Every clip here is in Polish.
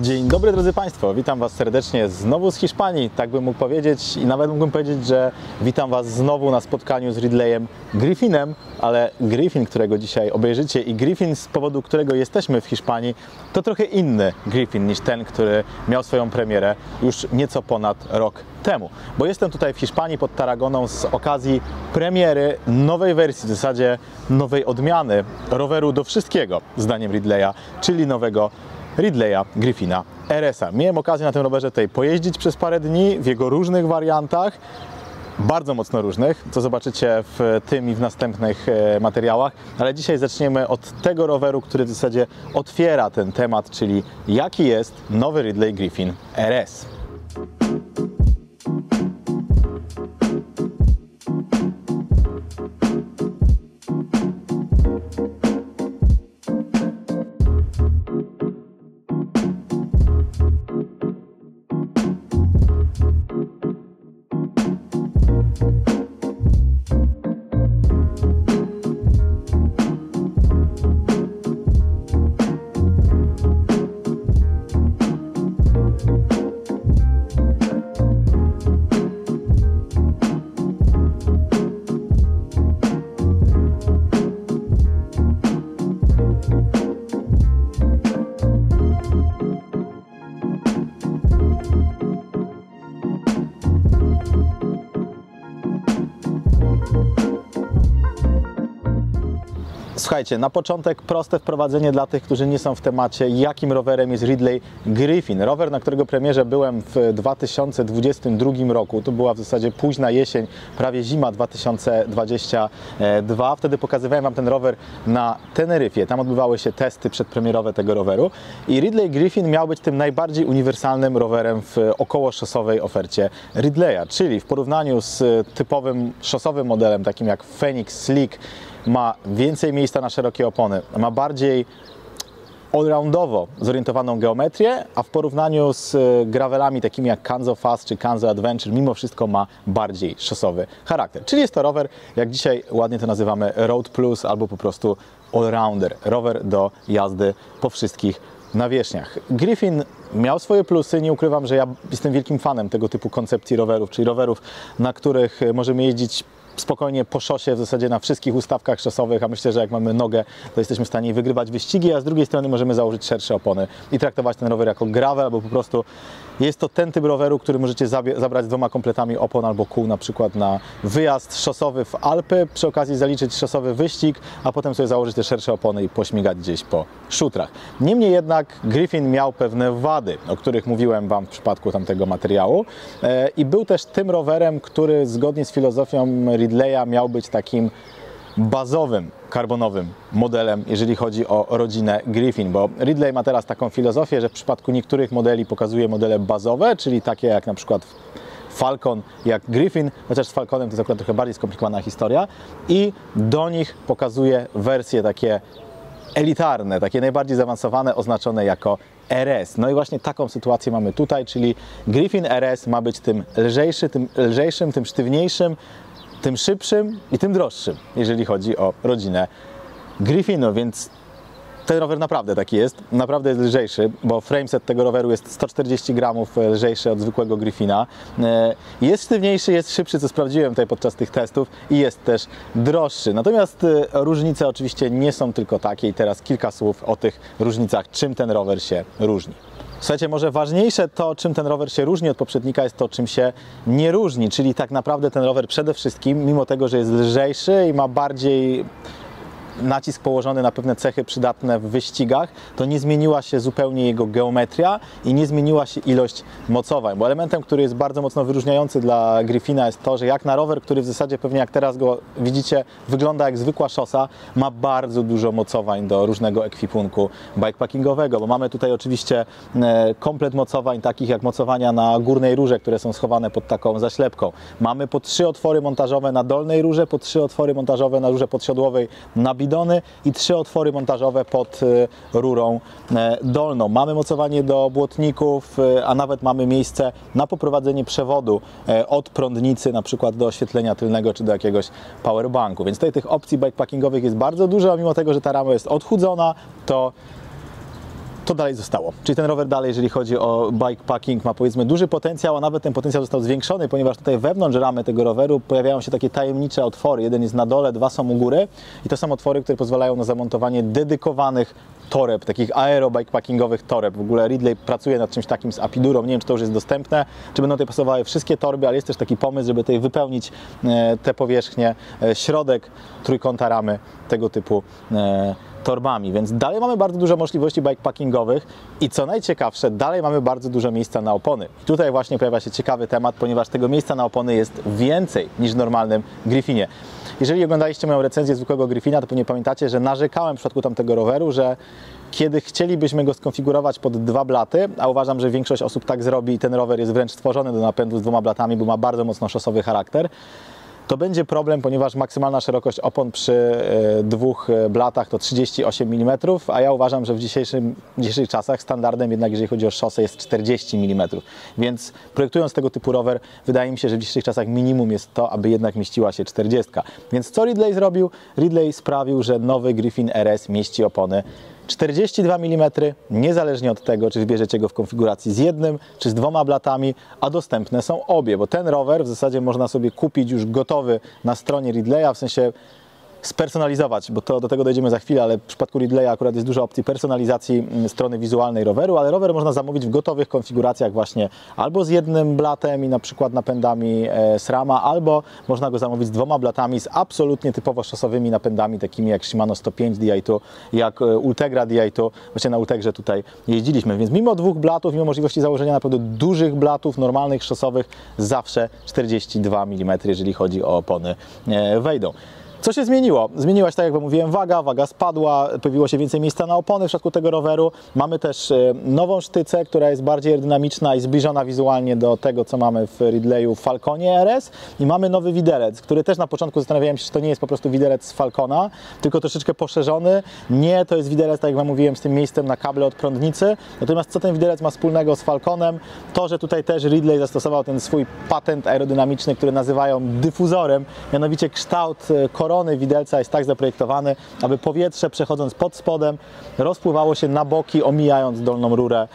Dzień dobry drodzy Państwo, witam Was serdecznie znowu z Hiszpanii, tak bym mógł powiedzieć i nawet mógłbym powiedzieć, że witam Was znowu na spotkaniu z Ridleyem Griffinem, ale Griffin, którego dzisiaj obejrzycie i Griffin, z powodu którego jesteśmy w Hiszpanii, to trochę inny Griffin niż ten, który miał swoją premierę już nieco ponad rok temu. Bo jestem tutaj w Hiszpanii pod Tarragoną z okazji premiery nowej wersji, w zasadzie nowej odmiany roweru do wszystkiego, zdaniem Ridleya, czyli nowego Ridleya Griffina RS-a. Miałem okazję na tym rowerze tutaj pojeździć przez parę dni w jego różnych wariantach, bardzo mocno różnych, co zobaczycie w tym i w następnych materiałach, ale dzisiaj zaczniemy od tego roweru, który w zasadzie otwiera ten temat, czyli jaki jest nowy Ridley Griffin RS. Słuchajcie, na początek proste wprowadzenie dla tych, którzy nie są w temacie, jakim rowerem jest Ridley Griffin. Rower, na którego premierze byłem w 2022 roku, to była w zasadzie późna jesień, prawie zima 2022. Wtedy pokazywałem Wam ten rower na Teneryfie. Tam odbywały się testy przedpremierowe tego roweru i Ridley Griffin miał być tym najbardziej uniwersalnym rowerem w okołoszosowej ofercie Ridleya, czyli w porównaniu z typowym szosowym modelem, takim jak Fenix Slick, ma więcej miejsca na szerokie opony, ma bardziej allroundowo zorientowaną geometrię, a w porównaniu z gravelami takimi jak Kanzo Fast czy Kanzo Adventure mimo wszystko ma bardziej szosowy charakter. Czyli jest to rower, jak dzisiaj ładnie to nazywamy, Road Plus albo po prostu allrounder, rower do jazdy po wszystkich nawierzchniach. Griffin miał swoje plusy, nie ukrywam, że ja jestem wielkim fanem tego typu koncepcji rowerów, czyli rowerów, na których możemy jeździć spokojnie po szosie, w zasadzie na wszystkich ustawkach szosowych, a myślę, że jak mamy nogę, to jesteśmy w stanie wygrywać wyścigi, a z drugiej strony możemy założyć szersze opony i traktować ten rower jako gravel, albo po prostu jest to ten typ roweru, który możecie zabrać z 2 kompletami opon albo kół, na przykład na wyjazd szosowy w Alpy, przy okazji zaliczyć szosowy wyścig, a potem sobie założyć te szersze opony i pośmigać gdzieś po szutrach. Niemniej jednak Griffin miał pewne wady, o których mówiłem Wam w przypadku tamtego materiału i był też tym rowerem, który zgodnie z filozofią Ridleya miał być takim bazowym, karbonowym modelem, jeżeli chodzi o rodzinę Griffin, bo Ridley ma teraz taką filozofię, że w przypadku niektórych modeli pokazuje modele bazowe, czyli takie jak na przykład Falcon, jak Griffin, chociaż z Falconem to jest akurat trochę bardziej skomplikowana historia, i do nich pokazuje wersje takie elitarne, takie najbardziej zaawansowane, oznaczone jako RS. No i właśnie taką sytuację mamy tutaj, czyli Griffin RS ma być tym lżejszym, tym sztywniejszym, tym szybszym i tym droższym, jeżeli chodzi o rodzinę Griffinu, więc ten rower naprawdę taki jest, naprawdę jest lżejszy, bo frameset tego roweru jest 140 gramów lżejszy od zwykłego Griffina. Jest sztywniejszy, jest szybszy, co sprawdziłem tutaj podczas tych testów, i jest też droższy. Natomiast różnice oczywiście nie są tylko takie i teraz kilka słów o tych różnicach, czym ten rower się różni. Słuchajcie, może ważniejsze to, czym ten rower się różni od poprzednika, jest to, czym się nie różni, czyli tak naprawdę ten rower przede wszystkim, mimo tego, że jest lżejszy i ma bardziej nacisk położony na pewne cechy przydatne w wyścigach, to nie zmieniła się zupełnie jego geometria i nie zmieniła się ilość mocowań, bo elementem, który jest bardzo mocno wyróżniający dla Griffina, jest to, że jak na rower, który w zasadzie pewnie jak teraz go widzicie, wygląda jak zwykła szosa, ma bardzo dużo mocowań do różnego ekwipunku bikepackingowego, bo mamy tutaj oczywiście komplet mocowań, takich jak mocowania na górnej rurze, które są schowane pod taką zaślepką. Mamy po 3 otwory montażowe na dolnej rurze, po 3 otwory montażowe na rurze podsiodłowej na bidony i 3 otwory montażowe pod rurą dolną. Mamy mocowanie do błotników, a nawet mamy miejsce na poprowadzenie przewodu od prądnicy na przykład do oświetlenia tylnego czy do jakiegoś powerbanku. Więc tutaj tych opcji bikepackingowych jest bardzo dużo, a mimo tego, że ta rama jest odchudzona, to to dalej zostało. Czyli ten rower dalej, jeżeli chodzi o bikepacking, ma powiedzmy duży potencjał, a nawet ten potencjał został zwiększony, ponieważ tutaj wewnątrz ramy tego roweru pojawiają się takie tajemnicze otwory. Jeden jest na dole, dwa są u góry i to są otwory, które pozwalają na zamontowanie dedykowanych toreb, takich aero-bikepackingowych toreb. W ogóle Ridley pracuje nad czymś takim z Apidurą, nie wiem, czy to już jest dostępne, czy będą tutaj pasowały wszystkie torby, ale jest też taki pomysł, żeby tutaj wypełnić te powierzchnie, środek trójkąta ramy tego typu torbami, więc dalej mamy bardzo dużo możliwości bikepackingowych i co najciekawsze, dalej mamy bardzo dużo miejsca na opony. I tutaj właśnie pojawia się ciekawy temat, ponieważ tego miejsca na opony jest więcej niż w normalnym Griffinie. Jeżeli oglądaliście moją recenzję zwykłego Griffina, to pewnie pamiętacie, że narzekałem w przypadku tamtego roweru, że kiedy chcielibyśmy go skonfigurować pod 2 blaty, a uważam, że większość osób tak zrobi i ten rower jest wręcz stworzony do napędu z 2 blatami, bo ma bardzo mocno szosowy charakter, to będzie problem, ponieważ maksymalna szerokość opon przy 2 blatach to 38 mm, a ja uważam, że w dzisiejszych czasach standardem jednak, jeżeli chodzi o szosę, jest 40 mm. Więc projektując tego typu rower, wydaje mi się, że w dzisiejszych czasach minimum jest to, aby jednak mieściła się 40. Więc co Ridley zrobił? Ridley sprawił, że nowy Griffin RS mieści opony 42 mm, niezależnie od tego, czy wybierzecie go w konfiguracji z 1 czy z 2 blatami, a dostępne są obie, bo ten rower w zasadzie można sobie kupić już gotowy na stronie Ridleya, w sensie spersonalizować, bo to do tego dojdziemy za chwilę, ale w przypadku Ridleya akurat jest dużo opcji personalizacji strony wizualnej roweru, ale rower można zamówić w gotowych konfiguracjach właśnie albo z 1 blatem i na przykład napędami SRAM-a, albo można go zamówić z 2 blatami z absolutnie typowo szosowymi napędami, takimi jak Shimano 105 Di2, jak Ultegra Di2. Właśnie na Ultegrze tutaj jeździliśmy, więc mimo 2 blatów, mimo możliwości założenia naprawdę dużych blatów, normalnych, szosowych, zawsze 42 mm, jeżeli chodzi o opony, wejdą. Co się zmieniło? Zmieniła się, tak jak mówiłem, waga spadła, pojawiło się więcej miejsca na opony w przypadku tego roweru. Mamy też nową sztycę, która jest bardziej aerodynamiczna i zbliżona wizualnie do tego, co mamy w Ridleyu w Falconie RS. I mamy nowy widelec, który też na początku zastanawiałem się, czy to nie jest po prostu widelec z Falcona, tylko troszeczkę poszerzony. Nie, to jest widelec, tak jak mówiłem, z tym miejscem na kable od prądnicy. Natomiast co ten widelec ma wspólnego z Falconem? To, że tutaj też Ridley zastosował ten swój patent aerodynamiczny, który nazywają dyfuzorem, mianowicie kształt korony widelca jest tak zaprojektowany, aby powietrze, przechodząc pod spodem, rozpływało się na boki, omijając dolną rurę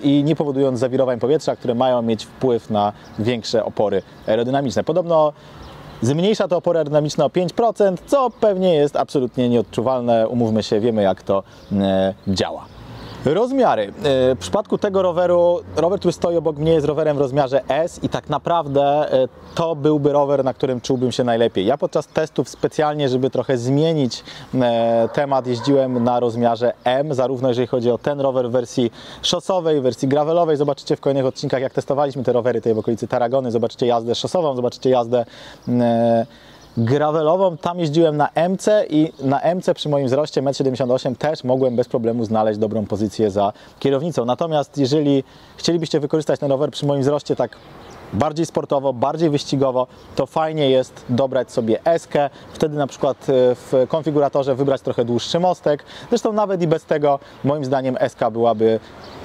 i nie powodując zawirowań powietrza, które mają mieć wpływ na większe opory aerodynamiczne. Podobno zmniejsza to opory aerodynamiczne o 5%, co pewnie jest absolutnie nieodczuwalne. Umówmy się, wiemy, jak to działa. Rozmiary. W przypadku tego roweru, rower, który stoi obok mnie, jest rowerem w rozmiarze S i tak naprawdę to byłby rower, na którym czułbym się najlepiej. Ja podczas testów specjalnie, żeby trochę zmienić temat, jeździłem na rozmiarze M, zarówno jeżeli chodzi o ten rower w wersji szosowej, w wersji gravelowej. Zobaczycie w kolejnych odcinkach, jak testowaliśmy te rowery tutaj w okolicy Tarragony. Zobaczycie jazdę szosową, zobaczycie jazdę gravelową. Tam jeździłem na MC i na MC przy moim wzroście 1,78 m też mogłem bez problemu znaleźć dobrą pozycję za kierownicą. Natomiast jeżeli chcielibyście wykorzystać ten rower przy moim wzroście tak bardziej sportowo, bardziej wyścigowo, to fajnie jest dobrać sobie S-kę, wtedy na przykład w konfiguratorze wybrać trochę dłuższy mostek. Zresztą nawet i bez tego moim zdaniem S-ka byłaby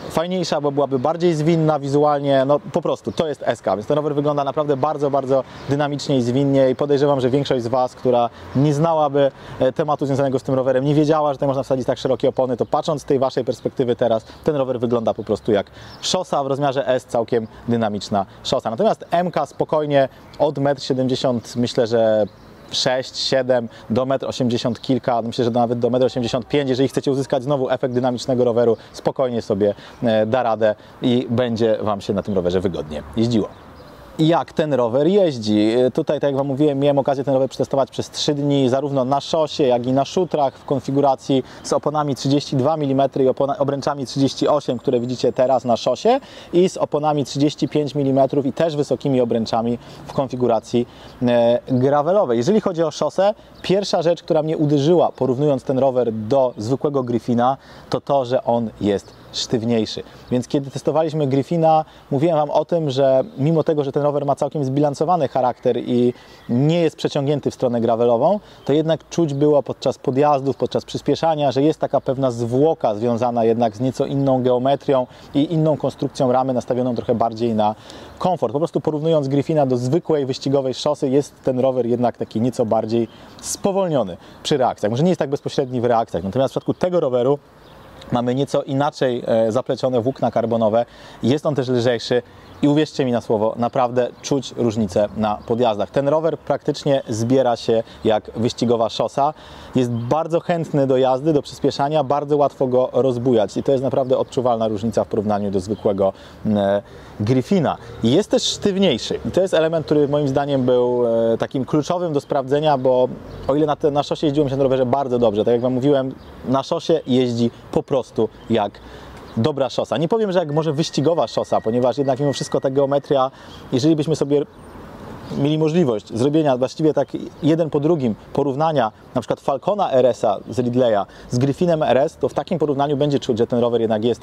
fajniejsza, bo byłaby bardziej zwinna wizualnie, no po prostu to jest S-ka, więc ten rower wygląda naprawdę bardzo, bardzo dynamicznie i zwinnie i podejrzewam, że większość z Was, która nie znałaby tematu związanego z tym rowerem, nie wiedziała, że tutaj można wsadzić tak szerokie opony, to patrząc z tej Waszej perspektywy teraz, ten rower wygląda po prostu jak szosa w rozmiarze S, całkiem dynamiczna szosa. Natomiast M-ka spokojnie od 1,70 m, myślę, że 6, 7 do 1,80 m kilka, myślę, że nawet do 1,85 m. Jeżeli chcecie uzyskać znowu efekt dynamicznego roweru, spokojnie sobie da radę i będzie Wam się na tym rowerze wygodnie jeździło. Jak ten rower jeździ? Tutaj, tak jak Wam mówiłem, miałem okazję ten rower przetestować przez 3 dni, zarówno na szosie, jak i na szutrach w konfiguracji z oponami 32 mm i obręczami 38, które widzicie teraz na szosie, i z oponami 35 mm i też wysokimi obręczami w konfiguracji gravelowej. Jeżeli chodzi o szosę, pierwsza rzecz, która mnie uderzyła, porównując ten rower do zwykłego Griffina, to to, że on jest sztywniejszy. Więc kiedy testowaliśmy Griffina, mówiłem Wam o tym, że mimo tego, że ten rower ma całkiem zbilansowany charakter i nie jest przeciągnięty w stronę gravelową, to jednak czuć było podczas podjazdów, podczas przyspieszania, że jest taka pewna zwłoka związana jednak z nieco inną geometrią i inną konstrukcją ramy, nastawioną trochę bardziej na komfort. Po prostu porównując Griffina do zwykłej wyścigowej szosy, jest ten rower jednak taki nieco bardziej spowolniony przy reakcjach. Może nie jest tak bezpośredni w reakcjach, natomiast w przypadku tego roweru Mamy nieco inaczej zaplecione włókna karbonowe, jest on też lżejszy i uwierzcie mi na słowo, naprawdę czuć różnicę na podjazdach. Ten rower praktycznie zbiera się jak wyścigowa szosa, jest bardzo chętny do jazdy, do przyspieszania, bardzo łatwo go rozbujać i to jest naprawdę odczuwalna różnica w porównaniu do zwykłego Griffina. Jest też sztywniejszy i to jest element, który moim zdaniem był takim kluczowym do sprawdzenia, bo o ile na szosie jeździło mi się na rowerze bardzo dobrze, tak jak Wam mówiłem, na szosie jeździ po prostu jak dobra szosa. Nie powiem, że jak może wyścigowa szosa, ponieważ jednak mimo wszystko ta geometria, jeżeli byśmy sobie mieli możliwość zrobienia właściwie tak jeden po drugim porównania na przykład Falcona RS-a z Ridleya z Griffinem RS, to w takim porównaniu będzie czuć, że ten rower jednak jest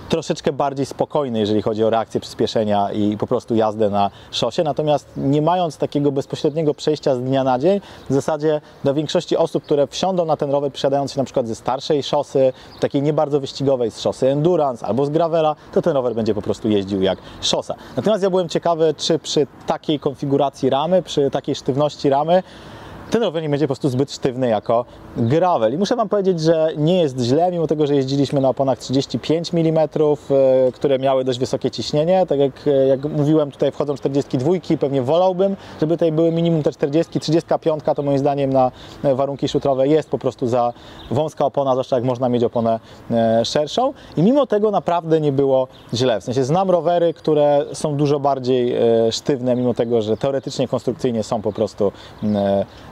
troszeczkę bardziej spokojny, jeżeli chodzi o reakcję przyspieszenia i po prostu jazdę na szosie, natomiast nie mając takiego bezpośredniego przejścia z dnia na dzień, w zasadzie dla większości osób, które wsiądą na ten rower przesiadając się na przykład ze starszej szosy, takiej nie bardzo wyścigowej, z szosy Endurance albo z gravela, to ten rower będzie po prostu jeździł jak szosa. Natomiast ja byłem ciekawy, czy przy takiej konfiguracji ramy, przy takiej sztywności ramy, ten rower nie będzie po prostu zbyt sztywny jako gravel. I muszę Wam powiedzieć, że nie jest źle, mimo tego, że jeździliśmy na oponach 35 mm, które miały dość wysokie ciśnienie. Tak jak mówiłem, tutaj wchodzą 42, pewnie wolałbym, żeby tutaj były minimum te 40, 35 to moim zdaniem na warunki szutrowe jest po prostu za wąska opona, zwłaszcza jak można mieć oponę szerszą. I mimo tego naprawdę nie było źle. W sensie znam rowery, które są dużo bardziej sztywne, mimo tego, że teoretycznie, konstrukcyjnie są po prostu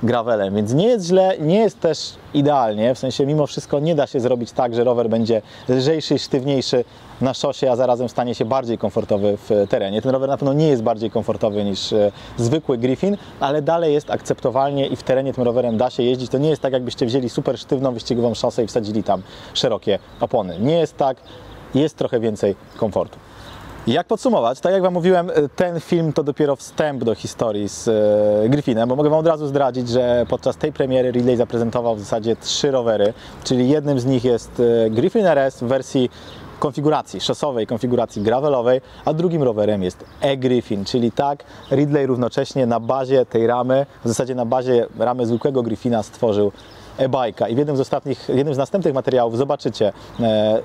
gravelem, więc nie jest źle, nie jest też idealnie, w sensie mimo wszystko nie da się zrobić tak, że rower będzie lżejszy i sztywniejszy na szosie, a zarazem stanie się bardziej komfortowy w terenie. Ten rower na pewno nie jest bardziej komfortowy niż zwykły Griffin, ale dalej jest akceptowalnie i w terenie tym rowerem da się jeździć. To nie jest tak, jakbyście wzięli super sztywną wyścigową szosę i wsadzili tam szerokie opony. Nie jest tak, jest trochę więcej komfortu. Jak podsumować? Tak jak Wam mówiłem, ten film to dopiero wstęp do historii z Griffinem, bo mogę Wam od razu zdradzić, że podczas tej premiery Ridley zaprezentował w zasadzie 3 rowery, czyli jednym z nich jest Griffin RS w wersji konfiguracji szosowej, konfiguracji gravelowej, a drugim rowerem jest e-Griffin, czyli tak Ridley równocześnie na bazie tej ramy, w zasadzie na bazie ramy zwykłego Griffina stworzył e-bike'a i w jednym z następnych materiałów zobaczycie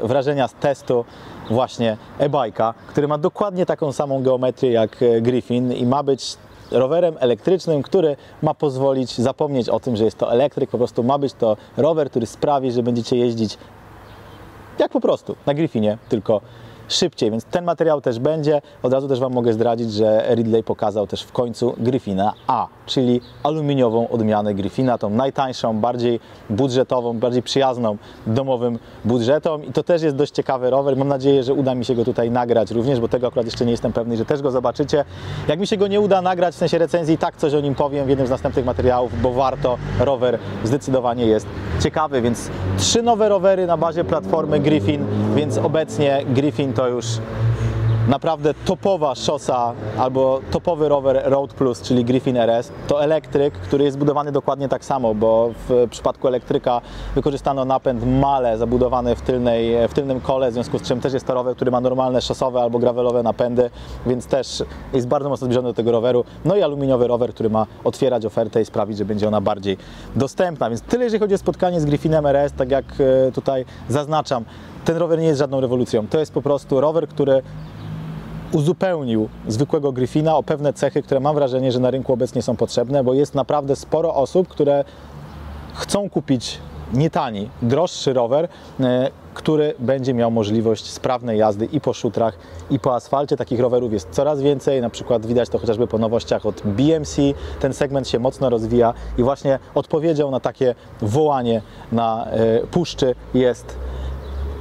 wrażenia z testu właśnie e-bike'a, który ma dokładnie taką samą geometrię jak Griffin i ma być rowerem elektrycznym, który ma pozwolić zapomnieć o tym, że jest to elektryk, po prostu ma być to rower, który sprawi, że będziecie jeździć jak po prostu na Griffinie, tylko szybciej, więc ten materiał też będzie. Od razu też Wam mogę zdradzić, że Ridley pokazał też w końcu Griffina A, czyli aluminiową odmianę Griffina, tą najtańszą, bardziej budżetową, bardziej przyjazną domowym budżetom i to też jest dość ciekawy rower. Mam nadzieję, że uda mi się go tutaj nagrać również, bo tego akurat jeszcze nie jestem pewny, że też go zobaczycie. Jak mi się go nie uda nagrać, w sensie recenzji, tak coś o nim powiem w jednym z następnych materiałów, bo warto, rower zdecydowanie jest ciekawy, więc 3 nowe rowery na bazie platformy Griffin, więc obecnie Griffin to już naprawdę topowa szosa albo topowy rower Road Plus, czyli Griffin RS. To elektryk, który jest zbudowany dokładnie tak samo, bo w przypadku elektryka wykorzystano napęd Mahle zabudowany w tylnym kole, w związku z czym też jest to rower, który ma normalne szosowe albo gravelowe napędy, więc też jest bardzo mocno zbliżony do tego roweru. No i aluminiowy rower, który ma otwierać ofertę i sprawić, że będzie ona bardziej dostępna. Więc tyle, jeżeli chodzi o spotkanie z Griffinem RS, tak jak tutaj zaznaczam, ten rower nie jest żadną rewolucją. To jest po prostu rower, który uzupełnił zwykłego Griffina o pewne cechy, które mam wrażenie, że na rynku obecnie są potrzebne, bo jest naprawdę sporo osób, które chcą kupić nietani, droższy rower, który będzie miał możliwość sprawnej jazdy i po szutrach, i po asfalcie. Takich rowerów jest coraz więcej, na przykład widać to chociażby po nowościach od BMC. Ten segment się mocno rozwija i właśnie odpowiedzią na takie wołanie na puszczy jest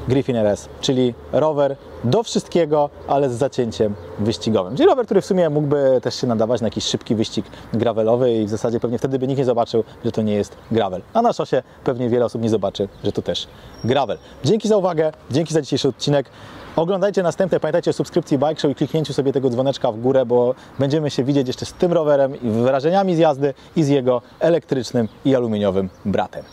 Griffin RS, czyli rower do wszystkiego, ale z zacięciem wyścigowym. Czyli rower, który w sumie mógłby też się nadawać na jakiś szybki wyścig gravelowy i w zasadzie pewnie wtedy by nikt nie zobaczył, że to nie jest gravel. A na szosie pewnie wiele osób nie zobaczy, że to też gravel. Dzięki za uwagę, dzięki za dzisiejszy odcinek. Oglądajcie następne, pamiętajcie o subskrypcji Bike Show i kliknięciu sobie tego dzwoneczka w górę, bo będziemy się widzieć jeszcze z tym rowerem i wrażeniami z jazdy i z jego elektrycznym i aluminiowym bratem.